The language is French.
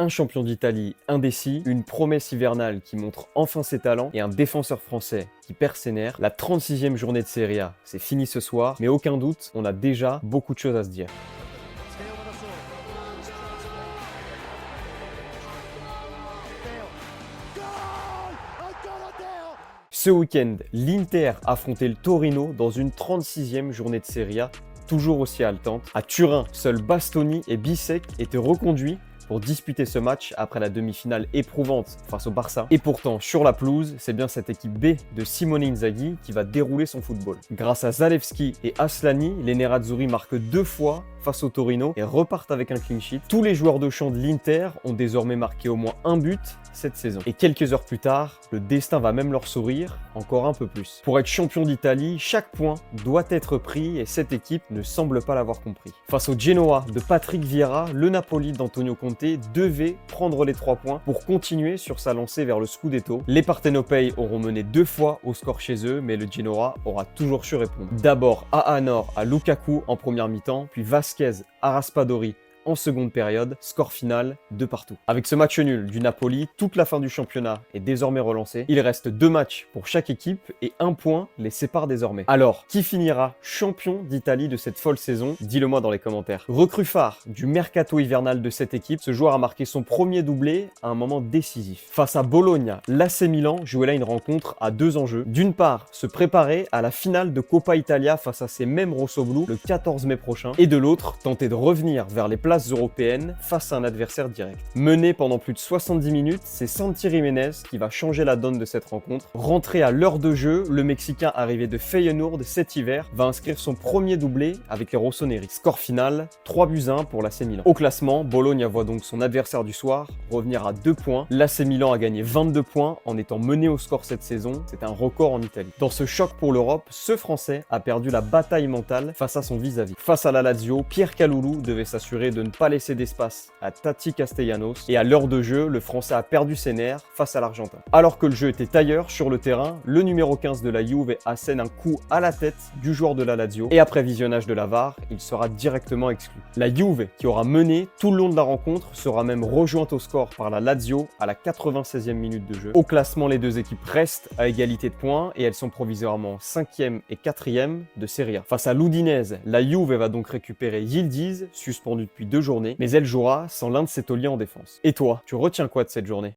Un champion d'Italie indécis, une promesse hivernale qui montre enfin ses talents et un défenseur français qui perd ses nerfs. La 36e journée de Serie A, c'est fini ce soir, mais aucun doute, on a déjà beaucoup de choses à se dire. Ce week-end, l'Inter affrontait le Torino dans une 36e journée de Serie A, toujours aussi haletante. À Turin, seuls Bastoni et Bissek étaient reconduits pour disputer ce match après la demi-finale éprouvante face au Barça. Et pourtant, sur la pelouse, c'est bien cette équipe B de Simone Inzaghi qui va dérouler son football. Grâce à Zalewski et Aslani, les Nerazzurri marquent 2 fois face au Torino et repartent avec un clean sheet. Tous les joueurs de champ de l'Inter ont désormais marqué au moins un but cette saison. Et quelques heures plus tard, le destin va même leur sourire encore un peu plus. Pour être champion d'Italie, chaque point doit être pris et cette équipe ne semble pas l'avoir compris. Face au Genoa de Patrick Vieira, le Napoli d'Antonio Conte devait prendre les 3 points pour continuer sur sa lancée vers le Scudetto. Les Partenopei auront mené 2 fois au score chez eux, mais le Genoa aura toujours su répondre. D'abord Ahanor à Lukaku en première mi-temps, puis Vasquez à Raspadori en seconde période, score final de partout. Avec ce match nul du Napoli, toute la fin du championnat est désormais relancée. Il reste 2 matchs pour chaque équipe et 1 point les sépare désormais. Alors, qui finira champion d'Italie de cette folle saison? Dis-le moi dans les commentaires. Recrue phare du mercato hivernal de cette équipe, ce joueur a marqué son premier doublé à un moment décisif. Face à Bologna, l'AC Milan jouait là une rencontre à 2 enjeux. D'une part, se préparer à la finale de Coppa Italia face à ces mêmes rossoblus le 14 mai prochain, et de l'autre, tenter de revenir vers les places européennes face à un adversaire direct. Mené pendant plus de 70 minutes, c'est Santi Jiménez qui va changer la donne de cette rencontre. Rentré à l'heure de jeu, le Mexicain arrivé de Feyenoord cet hiver va inscrire son premier doublé avec les Rossoneri. Score final, 3-1 pour l'AC Milan. Au classement, Bologne voit donc son adversaire du soir revenir à 2 points. L'AC Milan a gagné 22 points en étant mené au score cette saison. C'est un record en Italie. Dans ce choc pour l'Europe, ce Français a perdu la bataille mentale face à son vis-à-vis. Face à la Lazio, Pierre Kaloulou devait s'assurer de ne pas laisser d'espace à Tati Castellanos et à l'heure de jeu, le Français a perdu ses nerfs face à l'Argentin. Alors que le jeu était ailleurs sur le terrain, le numéro 15 de la Juve assène un coup à la tête du joueur de la Lazio et après visionnage de la VAR, il sera directement exclu. La Juve, qui aura mené tout le long de la rencontre, sera même rejointe au score par la Lazio à la 96e minute de jeu. Au classement, les deux équipes restent à égalité de points et elles sont provisoirement 5e et 4e de Serie A. Face à l'Udinese, la Juve va donc récupérer Yildiz, suspendu depuis 2 journées, mais elle jouera sans l'un de ses tauliers en défense. Et toi, tu retiens quoi de cette journée?